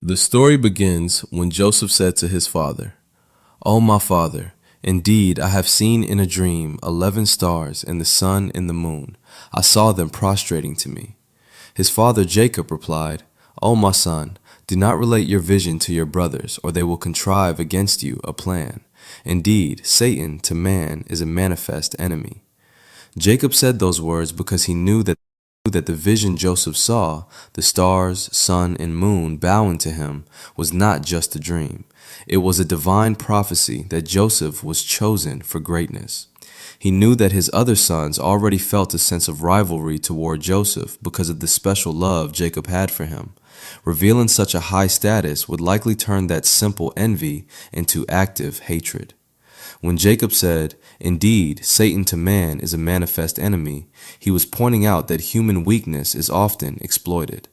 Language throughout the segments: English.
The story begins when Joseph said to his father, "O my father, indeed I have seen in a dream 11 stars and the sun and the moon. I saw them prostrating to me." His father Jacob replied, "O my son, do not relate your vision to your brothers, or they will contrive against you a plan. Indeed, Satan to man is a manifest enemy." Jacob said those words because he knew that the vision Joseph saw, the stars, sun, and moon bowing to him, was not just a dream. It was a divine prophecy that Joseph was chosen for greatness. He knew that his other sons already felt a sense of rivalry toward Joseph because of the special love Jacob had for him. Revealing such a high status would likely turn that simple envy into active hatred. When Jacob said, "Indeed, Satan to man is a manifest enemy," he was pointing out that human weakness is often exploited.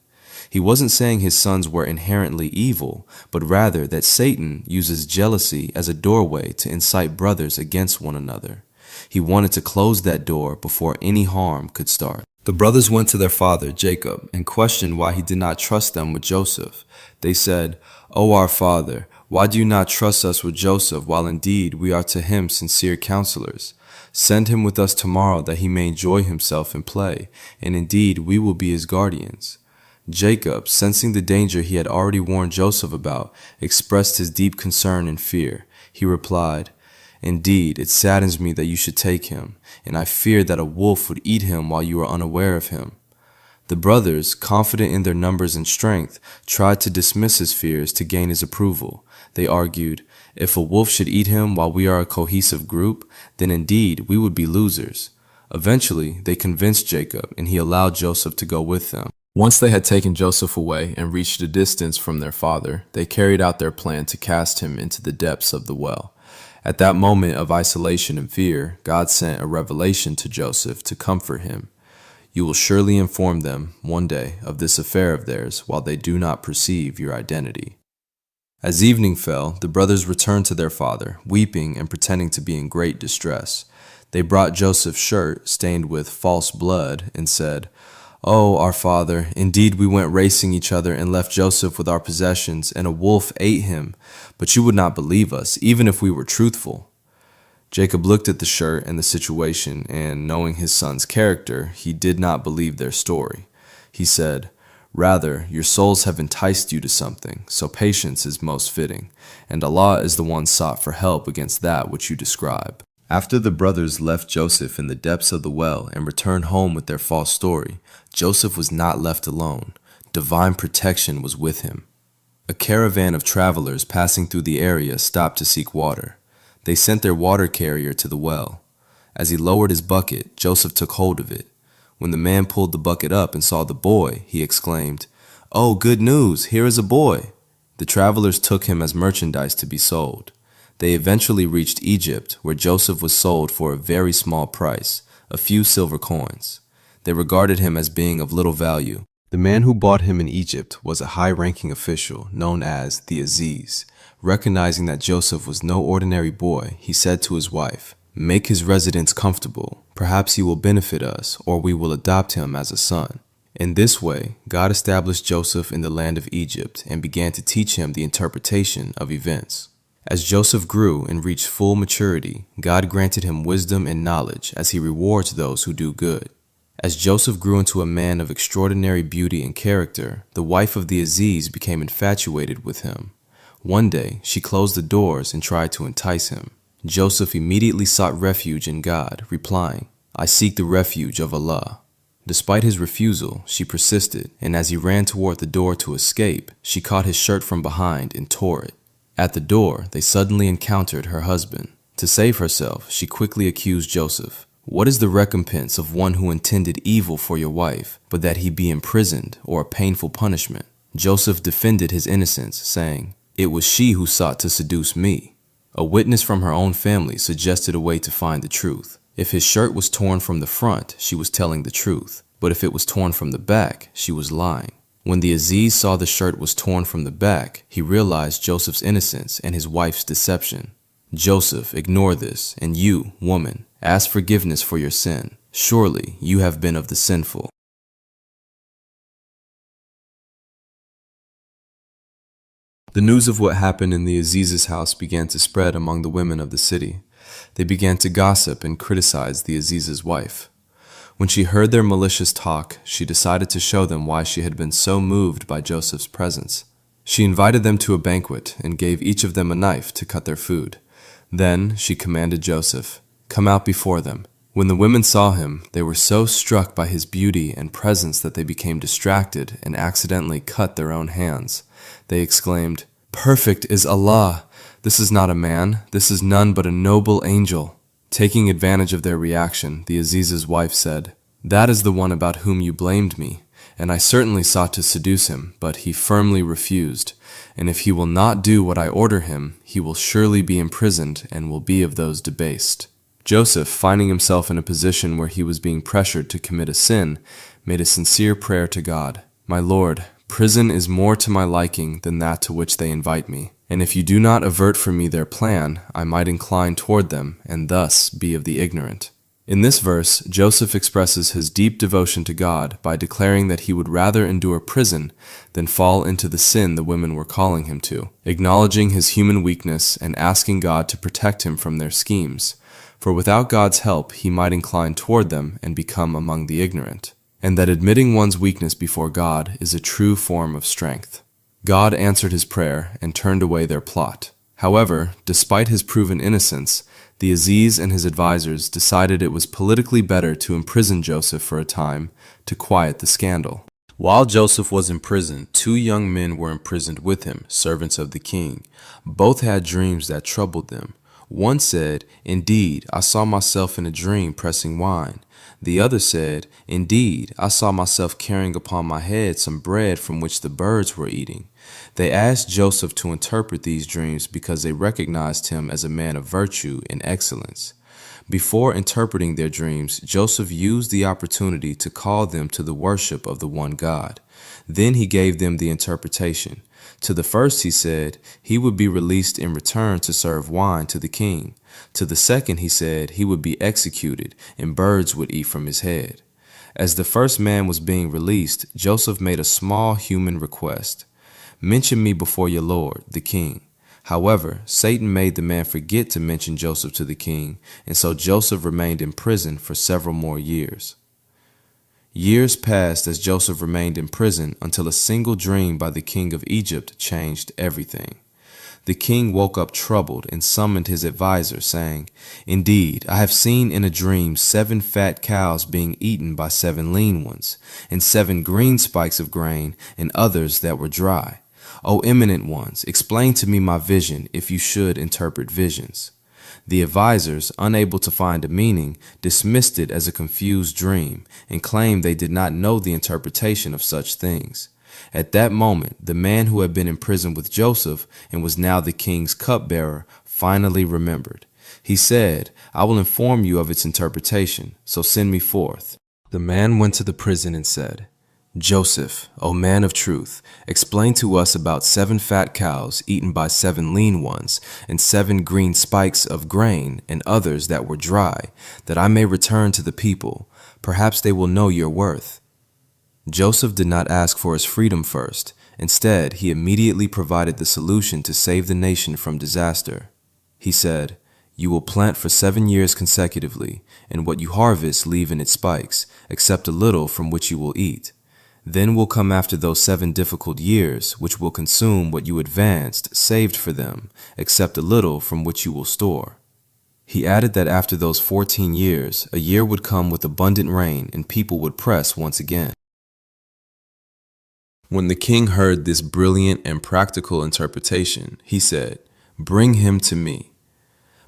He wasn't saying his sons were inherently evil, but rather that Satan uses jealousy as a doorway to incite brothers against one another. He wanted to close that door before any harm could start. The brothers went to their father, Jacob, and questioned why he did not trust them with Joseph. They said, "O our father, why do you not trust us with Joseph, while indeed we are to him sincere counselors? Send him with us tomorrow that he may enjoy himself and play, and indeed we will be his guardians." Jacob, sensing the danger he had already warned Joseph about, expressed his deep concern and fear. He replied, "Indeed, it saddens me that you should take him, and I fear that a wolf would eat him while you are unaware of him." The brothers, confident in their numbers and strength, tried to dismiss his fears to gain his approval. They argued, "If a wolf should eat him while we are a cohesive group, then indeed we would be losers." Eventually, they convinced Jacob, and he allowed Joseph to go with them. Once they had taken Joseph away and reached a distance from their father, they carried out their plan to cast him into the depths of the well. At that moment of isolation and fear, God sent a revelation to Joseph to comfort him. "You will surely inform them, one day, of this affair of theirs, while they do not perceive your identity." As evening fell, the brothers returned to their father, weeping and pretending to be in great distress. They brought Joseph's shirt, stained with false blood, and said, "Oh, our father, indeed we went racing each other and left Joseph with our possessions, and a wolf ate him. But you would not believe us, even if we were truthful." Jacob looked at the shirt and the situation, and knowing his son's character, he did not believe their story. He said, "Rather, your souls have enticed you to something, so patience is most fitting, and Allah is the one sought for help against that which you describe." After the brothers left Joseph in the depths of the well and returned home with their false story, Joseph was not left alone. Divine protection was with him. A caravan of travelers passing through the area stopped to seek water. They sent their water carrier to the well. As he lowered his bucket, Joseph took hold of it. When the man pulled the bucket up and saw the boy, he exclaimed, "Oh, good news! Here is a boy!" The travelers took him as merchandise to be sold. They eventually reached Egypt, where Joseph was sold for a very small price, a few silver coins. They regarded him as being of little value. The man who bought him in Egypt was a high-ranking official known as the Aziz. Recognizing that Joseph was no ordinary boy, he said to his wife, "Make his residence comfortable. Perhaps he will benefit us, or we will adopt him as a son." In this way, God established Joseph in the land of Egypt and began to teach him the interpretation of events. As Joseph grew and reached full maturity, God granted him wisdom and knowledge as he rewards those who do good. As Joseph grew into a man of extraordinary beauty and character, the wife of the Aziz became infatuated with him. One day, she closed the doors and tried to entice him. Joseph immediately sought refuge in God, replying, "I seek the refuge of Allah." Despite his refusal, she persisted, and as he ran toward the door to escape, she caught his shirt from behind and tore it. At the door, they suddenly encountered her husband. To save herself, she quickly accused Joseph. "What is the recompense of one who intended evil for your wife, but that he be imprisoned or a painful punishment?" Joseph defended his innocence, saying, "It was she who sought to seduce me." A witness from her own family suggested a way to find the truth. If his shirt was torn from the front, she was telling the truth, but if it was torn from the back, she was lying. When the Aziz saw the shirt was torn from the back, he realized Joseph's innocence and his wife's deception. "Joseph, ignore this, and you, woman, ask forgiveness for your sin. Surely you have been of the sinful." The news of what happened in the Aziz's house began to spread among the women of the city. They began to gossip and criticize the Aziz's wife. When she heard their malicious talk, she decided to show them why she had been so moved by Joseph's presence. She invited them to a banquet and gave each of them a knife to cut their food. Then she commanded Joseph, "Come out before them." When the women saw him, they were so struck by his beauty and presence that they became distracted and accidentally cut their own hands. They exclaimed, "Perfect is Allah! This is not a man, this is none but a noble angel." Taking advantage of their reaction, the Aziz's wife said, "That is the one about whom you blamed me, and I certainly sought to seduce him, but he firmly refused. And if he will not do what I order him, he will surely be imprisoned and will be of those debased." Joseph, finding himself in a position where he was being pressured to commit a sin, made a sincere prayer to God. "My Lord, prison is more to my liking than that to which they invite me. And if you do not avert from me their plan, I might incline toward them and thus be of the ignorant." In this verse, Joseph expresses his deep devotion to God by declaring that he would rather endure prison than fall into the sin the women were calling him to, acknowledging his human weakness and asking God to protect him from their schemes. For without God's help, he might incline toward them and become among the ignorant. And that admitting one's weakness before God is a true form of strength. God answered his prayer and turned away their plot. However, despite his proven innocence, the Aziz and his advisors decided it was politically better to imprison Joseph for a time to quiet the scandal. While Joseph was in prison, two young men were imprisoned with him, servants of the king. Both had dreams that troubled them. One said, "Indeed, I saw myself in a dream pressing wine." The other said, "Indeed, I saw myself carrying upon my head some bread from which the birds were eating." They asked Joseph to interpret these dreams because they recognized him as a man of virtue and excellence. Before interpreting their dreams, Joseph used the opportunity to call them to the worship of the one God. Then he gave them the interpretation. To the first he said he would be released in return to serve wine to the king. To the second he said he would be executed and birds would eat from his head. As the first man was being released, Joseph made a small human request. "Mention me before your lord, the king." However, Satan made the man forget to mention Joseph to the king, and so Joseph remained in prison for several more years. Years passed as Joseph remained in prison until a single dream by the king of Egypt changed everything. The king woke up troubled and summoned his advisor, saying, "Indeed, I have seen in a dream 7 fat cows being eaten by 7 lean ones, and 7 green spikes of grain and others that were dry. O eminent ones, explain to me my vision if you should interpret visions." The advisors, unable to find a meaning, dismissed it as a confused dream and claimed they did not know the interpretation of such things. At that moment, the man who had been in prison with Joseph and was now the king's cupbearer finally remembered. He said, "I will inform you of its interpretation, so send me forth." The man went to the prison and said, "Joseph, O man of truth, explain to us about 7 fat cows eaten by 7 lean ones, and 7 green spikes of grain and others that were dry, that I may return to the people. Perhaps they will know your worth." Joseph did not ask for his freedom first. Instead, he immediately provided the solution to save the nation from disaster. He said, "You will plant for 7 years consecutively, and what you harvest leave in its spikes, except a little from which you will eat. Then will come after those 7 difficult years, which will consume what you advanced, saved for them, except a little from which you will store." He added that after those 14 years, a year would come with abundant rain and people would press once again. When the king heard this brilliant and practical interpretation, he said, "Bring him to me."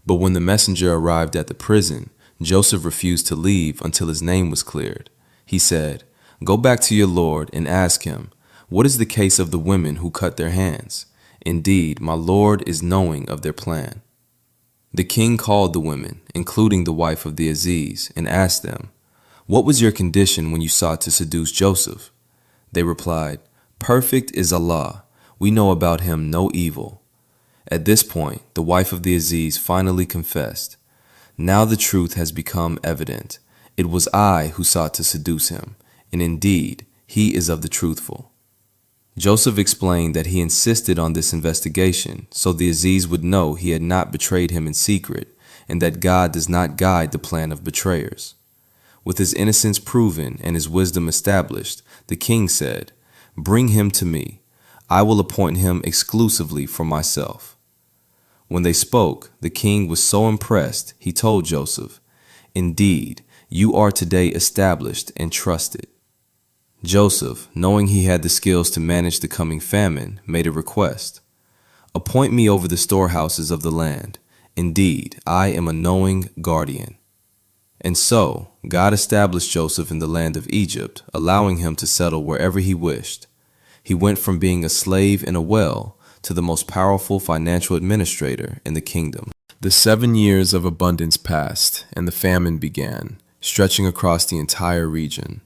But when the messenger arrived at the prison, Joseph refused to leave until his name was cleared. He said, "Go back to your lord and ask him, what is the case of the women who cut their hands? Indeed, my lord is knowing of their plan." The king called the women, including the wife of the Aziz, and asked them, "What was your condition when you sought to seduce Joseph?" They replied, "Perfect is Allah. We know about him no evil." At this point, the wife of the Aziz finally confessed, "Now the truth has become evident. It was I who sought to seduce him, and indeed, he is of the truthful." Joseph explained that he insisted on this investigation so the Aziz would know he had not betrayed him in secret and that God does not guide the plan of betrayers. With his innocence proven and his wisdom established, the king said, "Bring him to me. I will appoint him exclusively for myself." When they spoke, the king was so impressed, he told Joseph, "Indeed, you are today established and trusted." Joseph, knowing he had the skills to manage the coming famine, made a request. "Appoint me over the storehouses of the land. Indeed, I am a knowing guardian." And so, God established Joseph in the land of Egypt, allowing him to settle wherever he wished. He went from being a slave in a well to the most powerful financial administrator in the kingdom. The 7 years of abundance passed, and the famine began, stretching across the entire region.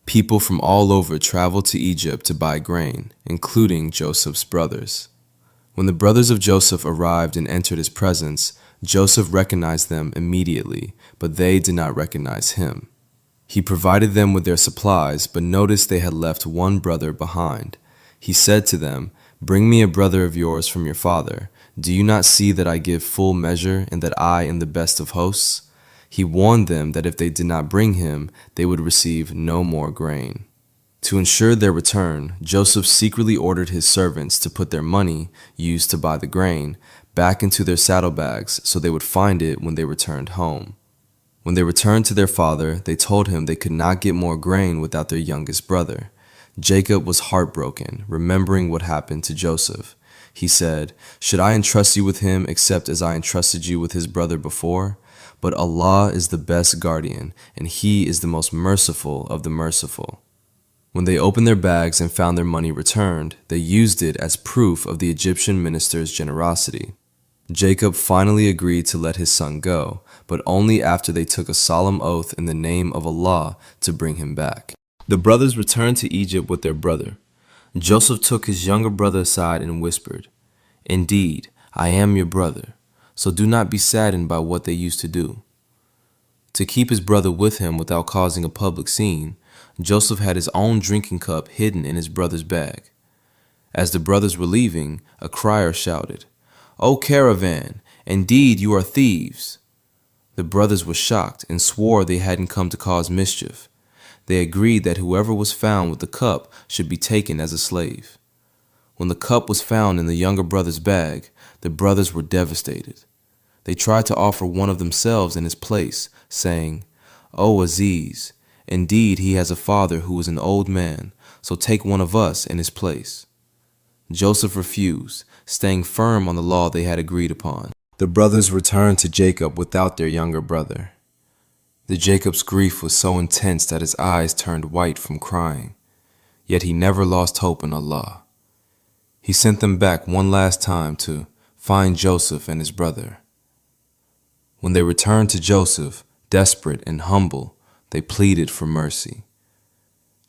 People from all over traveled to Egypt to buy grain, including Joseph's brothers. When the brothers of Joseph arrived and entered his presence, Joseph recognized them immediately, but they did not recognize him. He provided them with their supplies, but noticed they had left one brother behind. He said to them, "Bring me a brother of yours from your father. Do you not see that I give full measure and that I am the best of hosts?" He warned them that if they did not bring him, they would receive no more grain. To ensure their return, Joseph secretly ordered his servants to put their money, used to buy the grain, back into their saddlebags so they would find it when they returned home. When they returned to their father, they told him they could not get more grain without their youngest brother. Jacob was heartbroken, remembering what happened to Joseph. He said, "Should I entrust you with him except as I entrusted you with his brother before? But Allah is the best guardian, and He is the most merciful of the merciful." When they opened their bags and found their money returned, they used it as proof of the Egyptian minister's generosity. Jacob finally agreed to let his son go, but only after they took a solemn oath in the name of Allah to bring him back. The brothers returned to Egypt with their brother. Joseph took his younger brother aside and whispered, "Indeed, I am your brother, so do not be saddened by what they used to do." To keep his brother with him without causing a public scene, Joseph had his own drinking cup hidden in his brother's bag. As the brothers were leaving, a crier shouted, "O caravan, indeed you are thieves!" The brothers were shocked and swore they hadn't come to cause mischief. They agreed that whoever was found with the cup should be taken as a slave. When the cup was found in the younger brother's bag, the brothers were devastated. They tried to offer one of themselves in his place, saying, "O Aziz, indeed he has a father who is an old man, so take one of us in his place." Joseph refused, staying firm on the law they had agreed upon. The brothers returned to Jacob without their younger brother. Jacob's grief was so intense that his eyes turned white from crying, yet he never lost hope in Allah. He sent them back one last time to find Joseph and his brother. When they returned to Joseph, desperate and humble, they pleaded for mercy.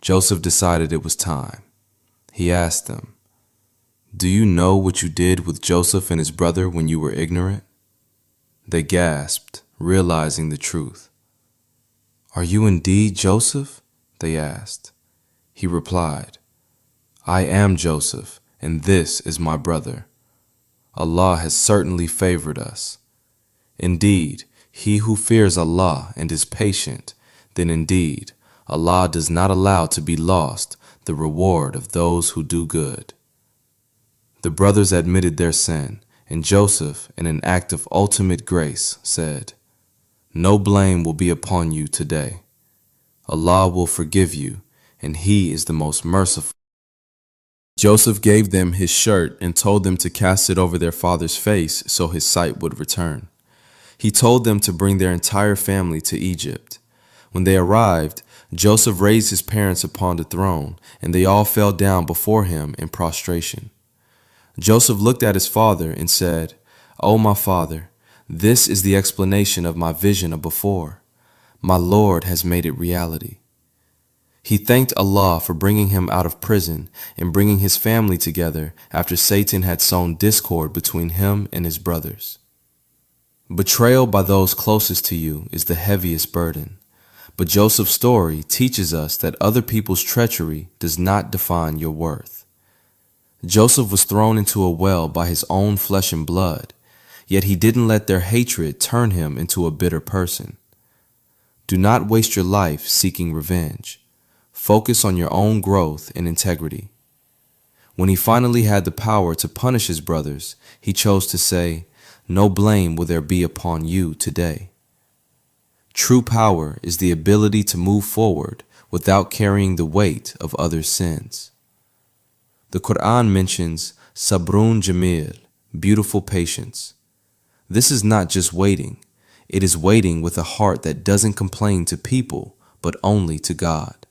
Joseph decided it was time. He asked them, "Do you know what you did with Joseph and his brother when you were ignorant?" They gasped, realizing the truth. "Are you indeed Joseph?" they asked. He replied, "I am Joseph, and this is my brother. Allah has certainly favored us. Indeed, he who fears Allah and is patient, then indeed, Allah does not allow to be lost the reward of those who do good." The brothers admitted their sin, and Joseph, in an act of ultimate grace, said, "No blame will be upon you today. Allah will forgive you, and He is the most merciful." Joseph gave them his shirt and told them to cast it over their father's face so his sight would return. He told them to bring their entire family to Egypt. When they arrived, Joseph raised his parents upon the throne, and they all fell down before him in prostration. Joseph looked at his father and said, "O my father, this is the explanation of my vision of before. My Lord has made it reality." He thanked Allah for bringing him out of prison and bringing his family together after Satan had sown discord between him and his brothers. Betrayal by those closest to you is the heaviest burden, but Joseph's story teaches us that other people's treachery does not define your worth. Joseph was thrown into a well by his own flesh and blood, yet he didn't let their hatred turn him into a bitter person. Do not waste your life seeking revenge. Focus on your own growth and integrity. When he finally had the power to punish his brothers, he chose to say, "No blame will there be upon you today." True power is the ability to move forward without carrying the weight of others' sins. The Quran mentions sabrun jamil, beautiful patience. This is not just waiting. It is waiting with a heart that doesn't complain to people, but only to God.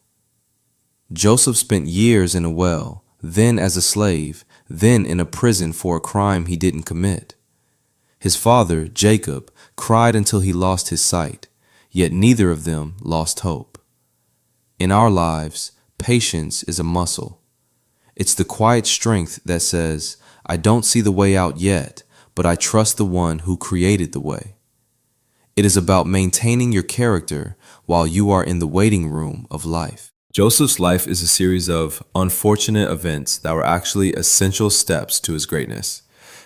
Joseph spent years in a well, then as a slave, then in a prison for a crime he didn't commit. His father, Jacob, cried until he lost his sight, yet neither of them lost hope. In our lives, patience is a muscle. It's the quiet strength that says, "I don't see the way out yet, but I trust the one who created the way." It is about maintaining your character while you are in the waiting room of life. Joseph's life is a series of unfortunate events that were actually essential steps to his greatness.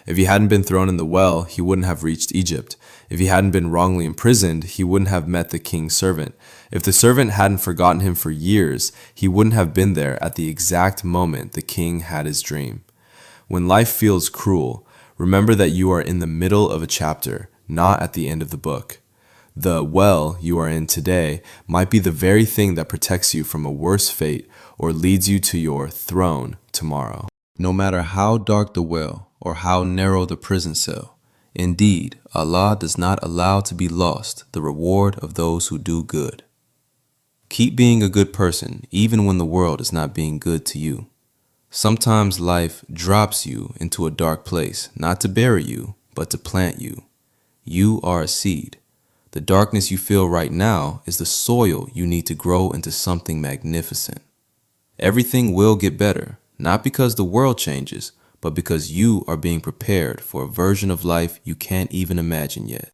If he hadn't been thrown in the well, he wouldn't have reached Egypt. If he hadn't been wrongly imprisoned, he wouldn't have met the king's servant. If the servant hadn't forgotten him for years, he wouldn't have been there at the exact moment the king had his dream. When life feels cruel, remember that you are in the middle of a chapter, not at the end of the book. The well you are in today might be the very thing that protects you from a worse fate or leads you to your throne tomorrow. No matter how dark the well or how narrow the prison cell, indeed, Allah does not allow to be lost the reward of those who do good. Keep being a good person even when the world is not being good to you. Sometimes life drops you into a dark place, not to bury you, but to plant you. You are a seed. The darkness you feel right now is the soil you need to grow into something magnificent. Everything will get better, not because the world changes, but because you are being prepared for a version of life you can't even imagine yet.